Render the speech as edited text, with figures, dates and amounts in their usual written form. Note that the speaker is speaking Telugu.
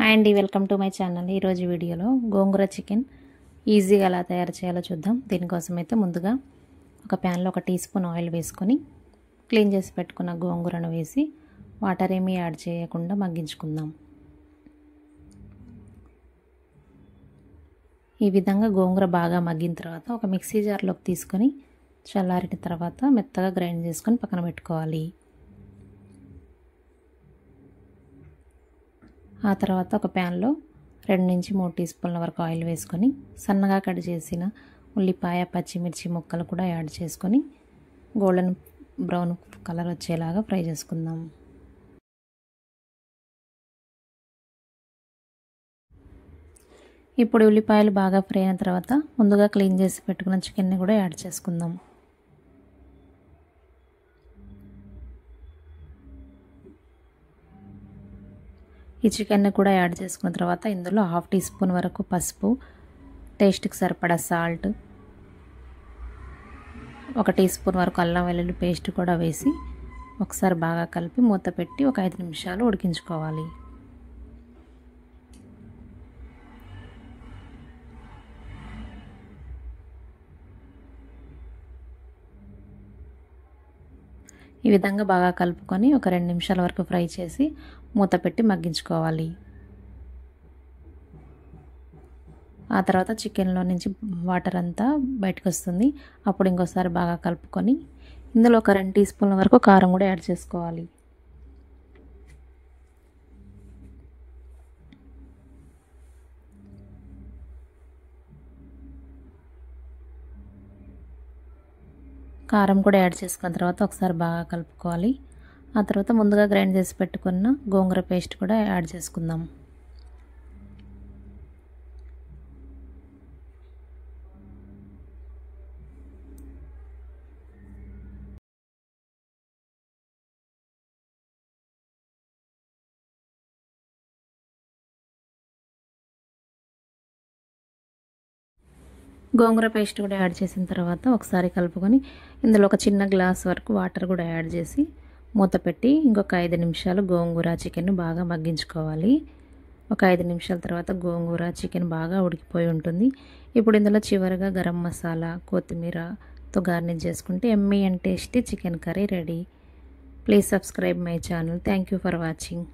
హాయ్ అండి, వెల్కమ్ టు మై ఛానల్. ఈరోజు వీడియోలో గోంగూర చికెన్ ఈజీగా ఎలా తయారు చేయాలో చూద్దాం. దీనికోసం అయితే ముందుగా ఒక ప్యాన్లో 1 టీ స్పూన్ ఆయిల్ వేసుకొని క్లీన్ చేసి పెట్టుకున్న గోంగూరను వేసి వాటర్ ఏమీ యాడ్ చేయకుండా మగ్గించుకుందాం. ఈ విధంగా గోంగూర బాగా మగ్గిన తర్వాత ఒక మిక్సీ జార్లోకి తీసుకొని చల్లారిన తర్వాత మెత్తగా గ్రైండ్ చేసుకొని పక్కన పెట్టుకోవాలి. ఆ తర్వాత ఒక ప్యాన్లో 2 నుంచి 3 టీ స్పూన్ల వరకు ఆయిల్ వేసుకొని సన్నగా కట్ చేసిన ఉల్లిపాయ, పచ్చిమిర్చి ముక్కలు కూడా యాడ్ చేసుకొని గోల్డెన్ బ్రౌన్ కలర్ వచ్చేలాగా ఫ్రై చేసుకుందాం. ఇప్పుడు ఉల్లిపాయలు బాగా ఫ్రై అయిన తర్వాత ముందుగా క్లీన్ చేసి పెట్టుకున్న చికెన్ని కూడా యాడ్ చేసుకుందాం. ఈ చికెన్ని కూడా యాడ్ చేసుకున్న తర్వాత ఇందులో 1/2 టీ స్పూన్ వరకు పసుపు, టేస్ట్కి సరిపడా సాల్ట్, 1 టీ స్పూన్ వరకు అల్లం వెల్లుల్లి పేస్ట్ కూడా వేసి ఒకసారి బాగా కలిపి మూత పెట్టి ఒక 5 నిమిషాలు ఉడికించుకోవాలి. ఈ విధంగా బాగా కలుపుకొని ఒక 2 నిమిషాల వరకు ఫ్రై చేసి మూత పెట్టి మగ్గించుకోవాలి. ఆ తర్వాత చికెన్లో నుంచి వాటర్ అంతా బయటకు వస్తుంది. అప్పుడు ఇంకోసారి బాగా కలుపుకొని ఇందులో ఒక 2 టీ స్పూన్ల వరకు కారం కూడా యాడ్ చేసుకోవాలి. కారం కూడా యాడ్ చేసుకున్న తర్వాత ఒకసారి బాగా కలుపుకోవాలి. ఆ తర్వాత ముందుగా గ్రైండ్ చేసి పెట్టుకున్న గోంగూర పేస్ట్ కూడా యాడ్ చేసుకుందాం. గోంగూర పేస్ట్ కూడా యాడ్ చేసిన తర్వాత ఒకసారి కలుపుకొని ఇందులో ఒక చిన్న గ్లాస్ వరకు వాటర్ కూడా యాడ్ చేసి మూత పెట్టి ఇంకొక 5 నిమిషాలు గోంగూర చికెన్ బాగా మగ్గించుకోవాలి. ఒక 5 నిమిషాల తర్వాత గోంగూర చికెన్ బాగా ఉడికిపోయి ఉంటుంది. ఇప్పుడు ఇందులో చివరిగా గరం మసాలా, కొత్తిమీరతో గార్నిష్ చేసుకుంటే యమ్మీ and tasty chicken curry ready. Please subscribe my channel. Thank you for watching.